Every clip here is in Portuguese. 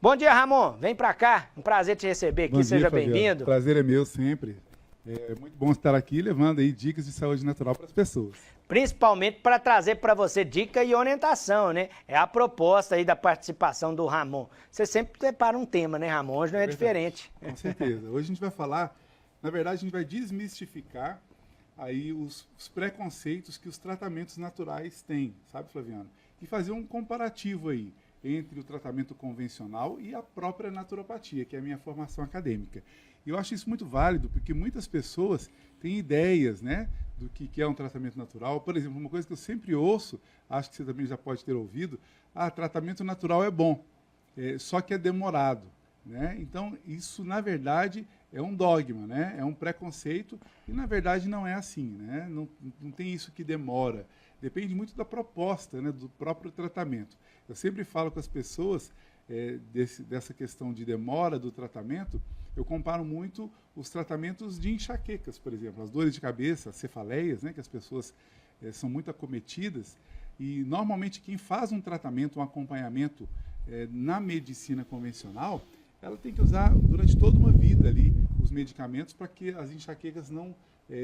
Bom dia, Ramon. Vem pra cá. Um prazer te receber aqui. Bom dia, Seja Fabiano. bem-vindo. Prazer é meu sempre. É muito bom estar aqui levando aí dicas de saúde natural para as pessoas. Principalmente para trazer para você dica e orientação, né? É a proposta aí da participação do Ramon. Você sempre prepara um tema, né, Ramon? Hoje não é diferente. Com certeza. Hoje a gente vai falar, na verdade, a gente vai desmistificar aí os preconceitos que os tratamentos naturais têm, sabe, Flaviano? E fazer um comparativo aí entre o tratamento convencional e a própria naturopatia, que é a minha formação acadêmica. E eu acho isso muito válido, porque muitas pessoas têm ideias, né, do que é um tratamento natural. Por exemplo, uma coisa que eu sempre ouço, acho que você também já pode ter ouvido, tratamento natural é bom, só que é demorado, né? Então, isso, na verdade, é um dogma, né? É um preconceito, e, na verdade, não é assim, né? Não tem isso que demora. Depende muito da proposta, né, do próprio tratamento. Eu sempre falo com as pessoas dessa questão de demora do tratamento. Eu comparo muito os tratamentos de enxaquecas, por exemplo, as dores de cabeça, as cefaleias, né, que as pessoas são muito acometidas. E, normalmente, quem faz um tratamento, um acompanhamento na medicina convencional, ela tem que usar durante toda uma vida ali os medicamentos para que as enxaquecas não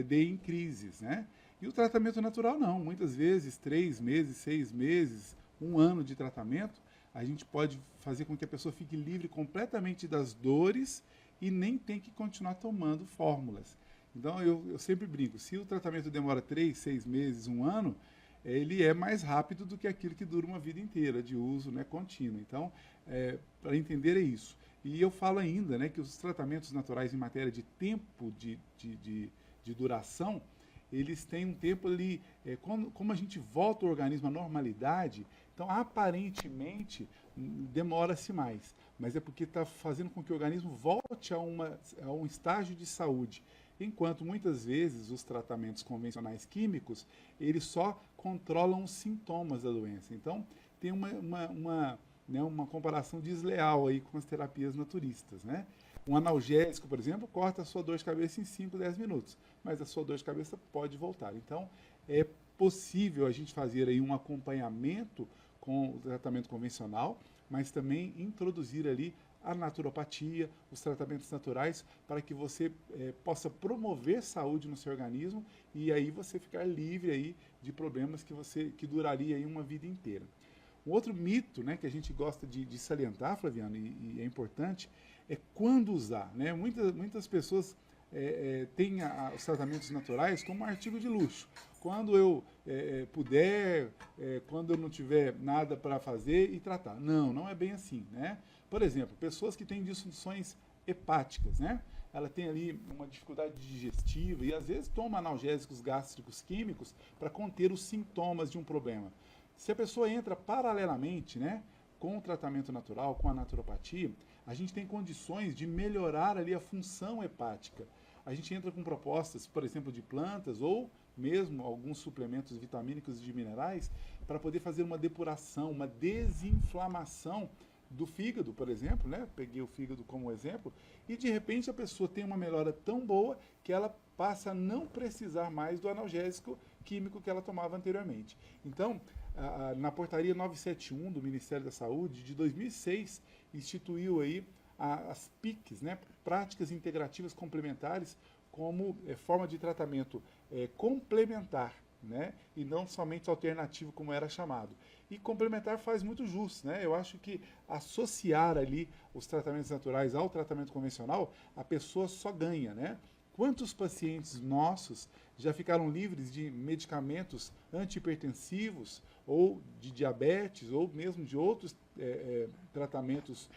deem crises, né? E o tratamento natural não. Muitas vezes, 3 meses, 6 meses, 1 ano de tratamento, a gente pode fazer com que a pessoa fique livre completamente das dores e nem tem que continuar tomando fórmulas. Então, eu sempre brinco, se o tratamento demora 3, 6 meses, 1 ano, ele é mais rápido do que aquilo que dura uma vida inteira de uso, né, contínuo. Então, para entender é isso. E eu falo ainda, né, que os tratamentos naturais em matéria de tempo de duração, eles têm um tempo ali, como a gente volta o organismo à normalidade, então aparentemente demora-se mais, mas é porque está fazendo com que o organismo volte a um estágio de saúde, enquanto muitas vezes os tratamentos convencionais químicos, eles só controlam os sintomas da doença. Então tem uma comparação desleal aí com as terapias naturistas, né? Um analgésico, por exemplo, corta a sua dor de cabeça em 5, 10 minutos, mas a sua dor de cabeça pode voltar. Então, é possível a gente fazer aí um acompanhamento com o tratamento convencional, mas também introduzir ali a naturopatia, os tratamentos naturais, para que você possa promover saúde no seu organismo e aí você ficar livre aí de problemas que duraria aí uma vida inteira. Um outro mito, né, que a gente gosta de salientar, Flaviano, e é importante, é quando usar, né? Muitas pessoas têm os tratamentos naturais como um artigo de luxo. Quando eu puder, quando eu não tiver nada para fazer e tratar. Não é bem assim, né? Por exemplo, pessoas que têm disfunções hepáticas, né? Ela tem ali uma dificuldade digestiva e às vezes toma analgésicos gástricos químicos para conter os sintomas de um problema. Se a pessoa entra paralelamente, né, com o tratamento natural, com a naturopatia, a gente tem condições de melhorar ali a função hepática. A gente entra com propostas, por exemplo, de plantas ou mesmo alguns suplementos vitamínicos e de minerais para poder fazer uma depuração, uma desinflamação do fígado, por exemplo, né? Peguei o fígado como exemplo, e de repente a pessoa tem uma melhora tão boa que ela passa a não precisar mais do analgésico químico que ela tomava anteriormente. Então, na portaria 971 do Ministério da Saúde, de 2006, instituiu aí as PICs, né, práticas integrativas complementares, como forma de tratamento complementar, né, e não somente alternativo, como era chamado. E complementar faz muito jus, né? Eu acho que associar ali os tratamentos naturais ao tratamento convencional, a pessoa só ganha, né? Quantos pacientes nossos já ficaram livres de medicamentos antihipertensivos ou de diabetes ou mesmo de outros tratamentos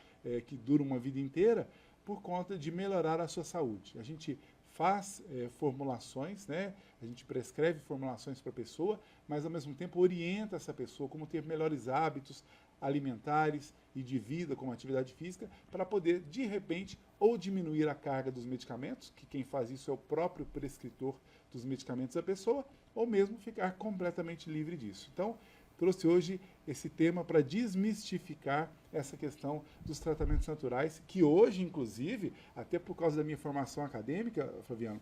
que duram uma vida inteira por conta de melhorar a sua saúde? A gente faz formulações, né? A gente prescreve formulações para a pessoa, mas ao mesmo tempo orienta essa pessoa como ter melhores hábitos alimentares e de vida, como atividade física, para poder, de repente, ou diminuir a carga dos medicamentos, que quem faz isso é o próprio prescritor dos medicamentos da pessoa, ou mesmo ficar completamente livre disso. Então, trouxe hoje esse tema para desmistificar essa questão dos tratamentos naturais, que hoje, inclusive, até por causa da minha formação acadêmica, Fabiano,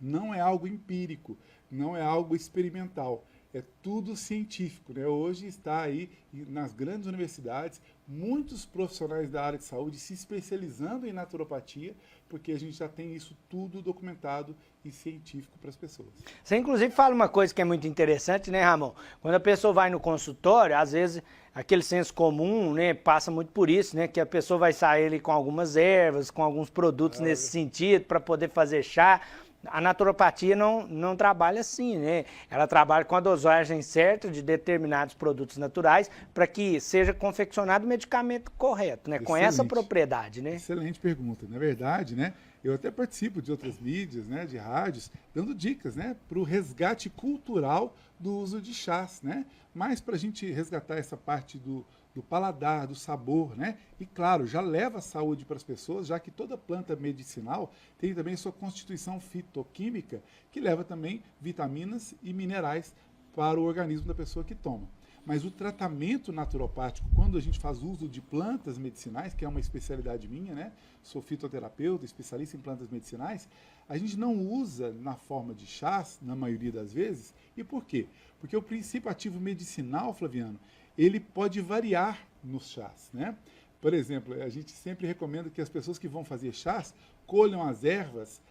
não é algo empírico, não é algo experimental. é tudo científico, né? Hoje está aí nas grandes universidades muitos profissionais da área de saúde se especializando em naturopatia, porque a gente já tem isso tudo documentado e científico para as pessoas. Você inclusive fala uma coisa que é muito interessante, né, Ramon? Quando a pessoa vai no consultório, às vezes aquele senso comum, né, passa muito por isso, né, que a pessoa vai sair ali com algumas ervas, com alguns produtos nesse sentido para poder fazer chá. A naturopatia não trabalha assim, né? Ela trabalha com a dosagem certa de determinados produtos naturais para que seja confeccionado o medicamento correto, né? Com essa propriedade, né? Excelente pergunta. Na verdade, né, eu até participo de outras mídias, né, de rádios, dando dicas, né, para o resgate cultural do uso de chás, né? Mas para a gente resgatar essa parte do paladar, do sabor, né? E claro, já leva saúde para as pessoas, já que toda planta medicinal tem também sua constituição fitoquímica, que leva também vitaminas e minerais para o organismo da pessoa que toma. Mas o tratamento naturopático, quando a gente faz uso de plantas medicinais, que é uma especialidade minha, né? Sou fitoterapeuta, especialista em plantas medicinais, a gente não usa na forma de chás, na maioria das vezes. E por quê? Porque o princípio ativo medicinal, Flaviano, ele pode variar nos chás, né? Por exemplo, a gente sempre recomenda que as pessoas que vão fazer chás colham as ervas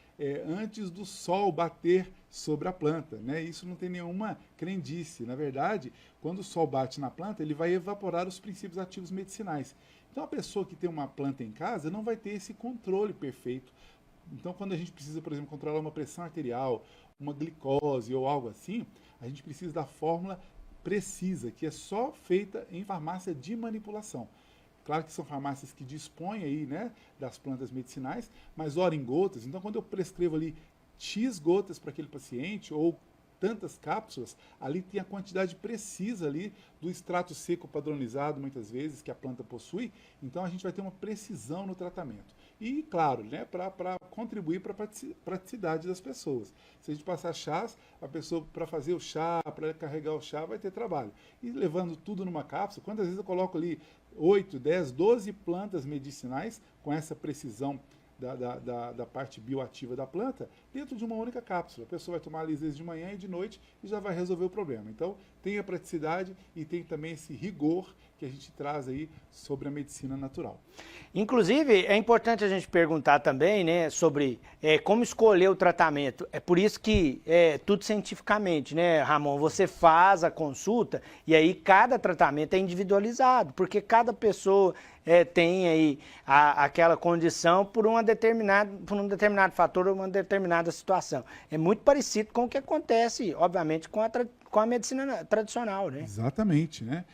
antes do sol bater sobre a planta, né? Isso não tem nenhuma crendice. Na verdade, quando o sol bate na planta, ele vai evaporar os princípios ativos medicinais. Então, a pessoa que tem uma planta em casa não vai ter esse controle perfeito. Então, quando a gente precisa, por exemplo, controlar uma pressão arterial, uma glicose ou algo assim, a gente precisa da fórmula precisa, que é só feita em farmácia de manipulação. Claro que são farmácias que dispõem aí, né, das plantas medicinais, mas ora em gotas. Então, quando eu prescrevo ali X gotas para aquele paciente, ou tantas cápsulas, ali tem a quantidade precisa ali do extrato seco padronizado, muitas vezes, que a planta possui. Então, a gente vai ter uma precisão no tratamento. E, claro, né, para contribuir para a praticidade das pessoas. Se a gente passar chás, a pessoa, para fazer o chá, para carregar o chá, vai ter trabalho. E levando tudo numa cápsula, quantas vezes eu coloco ali 8, 10, 12 plantas medicinais com essa precisão da parte bioativa da planta dentro de uma única cápsula. A pessoa vai tomar ali às vezes de manhã e de noite e já vai resolver o problema. Então, tem a praticidade e tem também esse rigor que a gente traz aí sobre a medicina natural. Inclusive, é importante a gente perguntar também, né, sobre como escolher o tratamento. É por isso que tudo cientificamente, né, Ramon? Você faz a consulta e aí cada tratamento é individualizado, porque cada pessoa tem aí aquela condição por um determinado fator ou uma determinada situação. É muito parecido com o que acontece, obviamente, com a medicina tradicional, né? Exatamente, né?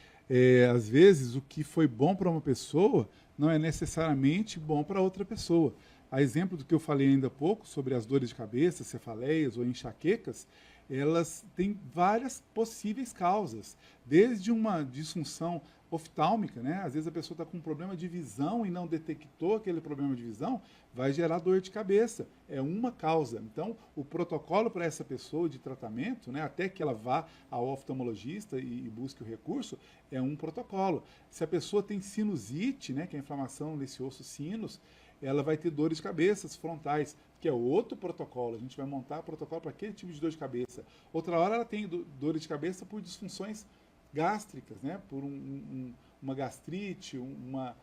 Às vezes, o que foi bom para uma pessoa não é necessariamente bom para outra pessoa. A exemplo do que eu falei ainda há pouco, sobre as dores de cabeça, cefaleias ou enxaquecas, elas têm várias possíveis causas, desde uma disfunção oftálmica, né? Às vezes a pessoa está com um problema de visão e não detectou aquele problema de visão, vai gerar dor de cabeça. É uma causa. Então, o protocolo para essa pessoa de tratamento, né, até que ela vá ao oftalmologista e busque o recurso, é um protocolo. Se a pessoa tem sinusite, né, que é a inflamação desse osso sinus, ela vai ter dores de cabeça frontais, que é outro protocolo. A gente vai montar protocolo para aquele tipo de dor de cabeça. Outra hora ela tem dores de cabeça por disfunções gástricas, né? Por uma gastrite, uma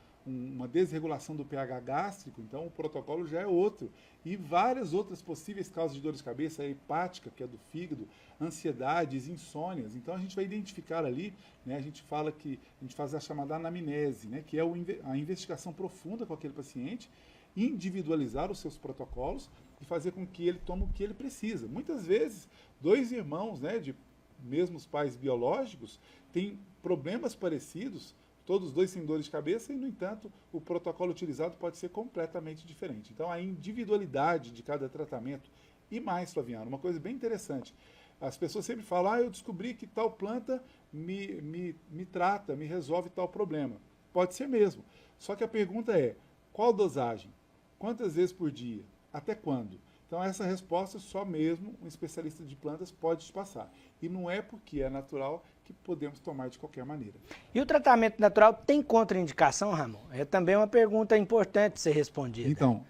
desregulação do pH gástrico, então o protocolo já é outro. E várias outras possíveis causas de dor de cabeça, a hepática, que é do fígado, ansiedades, insônias. Então a gente vai identificar ali, né? A gente fala que a gente faz a chamada anamnese, né? Que é a investigação profunda com aquele paciente, individualizar os seus protocolos e fazer com que ele tome o que ele precisa. Muitas vezes, dois irmãos, né, de mesmos pais biológicos, têm problemas parecidos, todos os dois têm dores de cabeça e, no entanto, o protocolo utilizado pode ser completamente diferente. Então, a individualidade de cada tratamento. E mais, Flaviano, uma coisa bem interessante. As pessoas sempre falam, eu descobri que tal planta me trata, me resolve tal problema. Pode ser mesmo. Só que a pergunta é, qual dosagem? Quantas vezes por dia? Até quando? Então, essa resposta só mesmo um especialista de plantas pode te passar. E não é porque é natural que podemos tomar de qualquer maneira. E o tratamento natural tem contraindicação, Ramon? É também uma pergunta importante ser respondida. Então,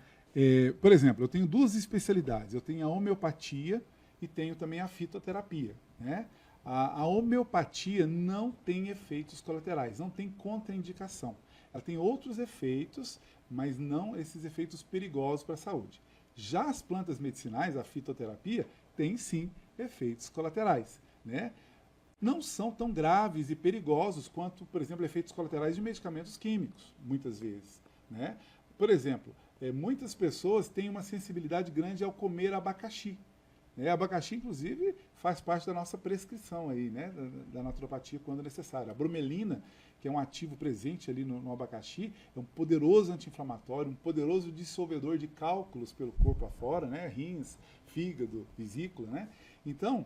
por exemplo, eu tenho duas especialidades. Eu tenho a homeopatia e tenho também a fitoterapia, né? A homeopatia não tem efeitos colaterais, não tem contraindicação. Ela tem outros efeitos, mas não esses efeitos perigosos para a saúde. Já as plantas medicinais, a fitoterapia, tem sim efeitos colaterais, né? Não são tão graves e perigosos quanto, por exemplo, efeitos colaterais de medicamentos químicos, muitas vezes, né? Por exemplo, muitas pessoas têm uma sensibilidade grande ao comer abacaxi. Abacaxi, inclusive, faz parte da nossa prescrição aí, né, da naturopatia quando necessário. A bromelina, que é um ativo presente ali no abacaxi, é um poderoso anti-inflamatório, um poderoso dissolvedor de cálculos pelo corpo afora, né, rins, fígado, vesícula, né? Então,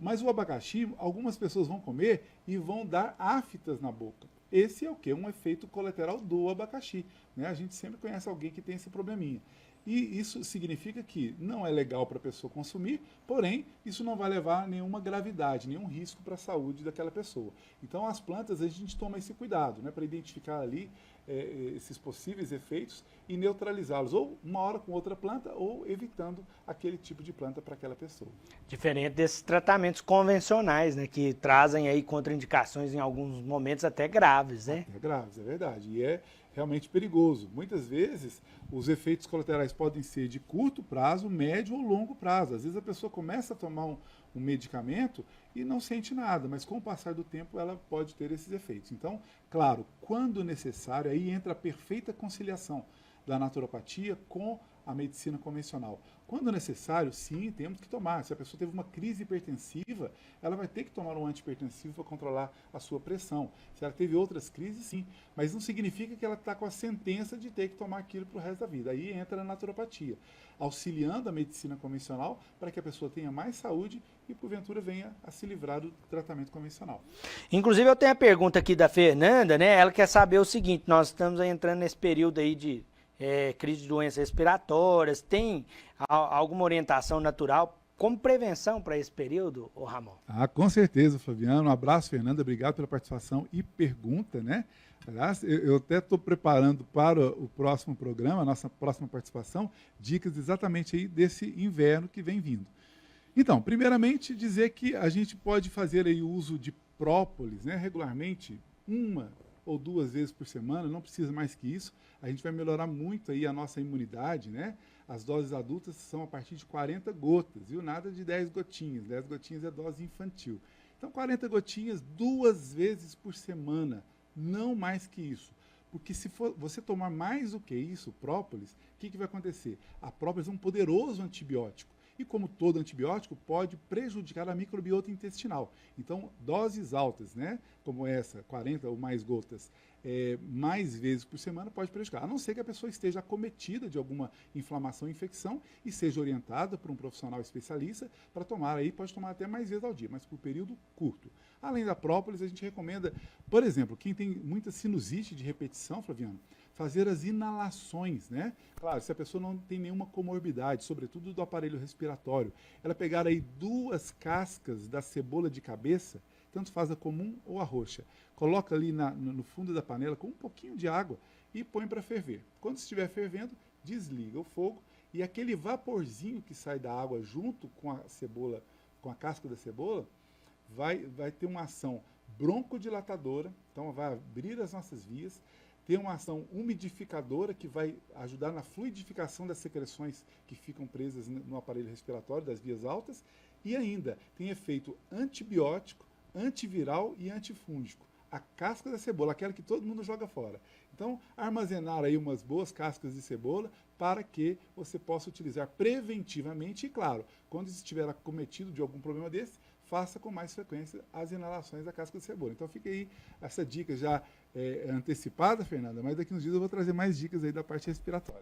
mas o abacaxi, algumas pessoas vão comer e vão dar aftas na boca. Esse é o quê? Um efeito colateral do abacaxi, né? A gente sempre conhece alguém que tem esse probleminha. E isso significa que não é legal para a pessoa consumir, porém, isso não vai levar a nenhuma gravidade, nenhum risco para a saúde daquela pessoa. Então, as plantas, a gente toma esse cuidado, né, para identificar ali esses possíveis efeitos e neutralizá-los, ou uma hora com outra planta, ou evitando aquele tipo de planta para aquela pessoa. Diferente desses tratamentos convencionais, né, que trazem aí contraindicações em alguns momentos até graves, né? Até graves, é verdade. E é realmente perigoso. Muitas vezes, os efeitos colaterais podem ser de curto prazo, médio ou longo prazo. Às vezes a pessoa começa a tomar um medicamento e não sente nada, mas com o passar do tempo ela pode ter esses efeitos. Então, claro, quando necessário, aí entra a perfeita conciliação da naturopatia com a medicina convencional. Quando necessário, sim, temos que tomar. Se a pessoa teve uma crise hipertensiva, ela vai ter que tomar um antihipertensivo para controlar a sua pressão. Se ela teve outras crises, sim. Mas não significa que ela está com a sentença de ter que tomar aquilo para o resto da vida. Aí entra a naturopatia, auxiliando a medicina convencional para que a pessoa tenha mais saúde e, porventura, venha a se livrar do tratamento convencional. Inclusive, eu tenho a pergunta aqui da Fernanda, né? Ela quer saber o seguinte: nós estamos entrando nesse período aí de crise de doenças respiratórias, tem alguma orientação natural como prevenção para esse período, ô Ramon? Com certeza, Flaviano. Um abraço, Fernanda. Obrigado pela participação e pergunta, né? Aliás, eu até estou preparando para o próximo programa, a nossa próxima participação, dicas exatamente aí desse inverno que vem vindo. Então, primeiramente, dizer que a gente pode fazer aí o uso de própolis, né, regularmente, 1 ou 2 vezes por semana, não precisa mais que isso. A gente vai melhorar muito aí a nossa imunidade, né? As doses adultas são a partir de 40 gotas, viu? Nada de 10 gotinhas. 10 gotinhas é dose infantil. Então, 40 gotinhas 2 vezes por semana, não mais que isso. Porque se você tomar mais do que isso, própolis, o que vai acontecer? A própolis é um poderoso antibiótico. E como todo antibiótico, pode prejudicar a microbiota intestinal. Então, doses altas, né, como essa, 40 ou mais gotas, mais vezes por semana, pode prejudicar. A não ser que a pessoa esteja acometida de alguma inflamação ou infecção e seja orientada por um profissional especialista para tomar aí, pode tomar até mais vezes ao dia, mas por período curto. Além da própolis, a gente recomenda, por exemplo, quem tem muita sinusite de repetição, Flaviano, fazer as inalações, né? Claro, se a pessoa não tem nenhuma comorbidade, sobretudo do aparelho respiratório, ela pegar aí 2 cascas da cebola de cabeça, tanto faz a comum ou a roxa, coloca ali no fundo da panela com um pouquinho de água e põe para ferver. Quando estiver fervendo, desliga o fogo e aquele vaporzinho que sai da água junto com a cebola, com a casca da cebola, vai ter uma ação broncodilatadora, então vai abrir as nossas vias, tem uma ação umidificadora que vai ajudar na fluidificação das secreções que ficam presas no aparelho respiratório das vias altas e ainda tem efeito antibiótico, antiviral e antifúngico. A casca da cebola, aquela que todo mundo joga fora. Então, armazenar aí umas boas cascas de cebola para que você possa utilizar preventivamente e, claro, quando estiver acometido de algum problema desse, faça com mais frequência as inalações da casca de cebola. Então fica aí essa dica já antecipada, Fernanda, mas daqui uns dias eu vou trazer mais dicas aí da parte respiratória.